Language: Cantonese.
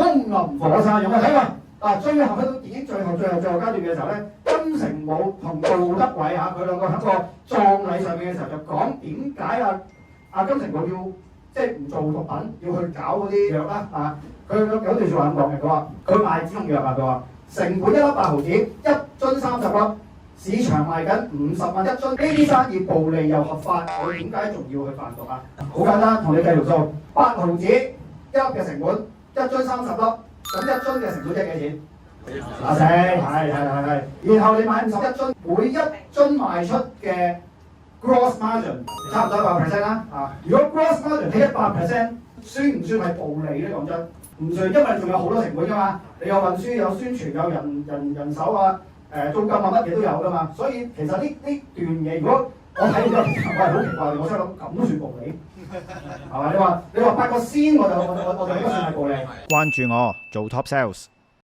風林火山有冇睇過？最後去到電影最後階段嘅時候咧，金城武同杜德偉佢兩個喺個葬禮上面嘅時候就講點解金城武要即係唔做毒品，要去搞嗰啲藥啦佢有段説話咁講嘅，佢話佢賣止痛藥佢話成本1粒8毫子，一樽30粒，市場賣緊50蚊一樽，呢啲生意暴利又合法，我點解仲要去販毒啊？好簡單，同你計條數，8毫子1粒嘅成本，一樽30粒。咁一樽嘅成本即係幾錢？4，係。然後你買51樽，每一樽賣出嘅 gross margin 差唔多100%啦。如果 gross margin 係100%，算唔算係暴利咧？講真，唔算，因為你仲有好多成本㗎嘛。你有運輸、有宣傳、有人手租金乜嘢都有㗎嘛。所以其實呢段嘢，如果我睇到我係好奇怪，我真係諗咁都算暴利。係嘛？你話8個仙，我就應該算係暴利。關注我做 Top Sales。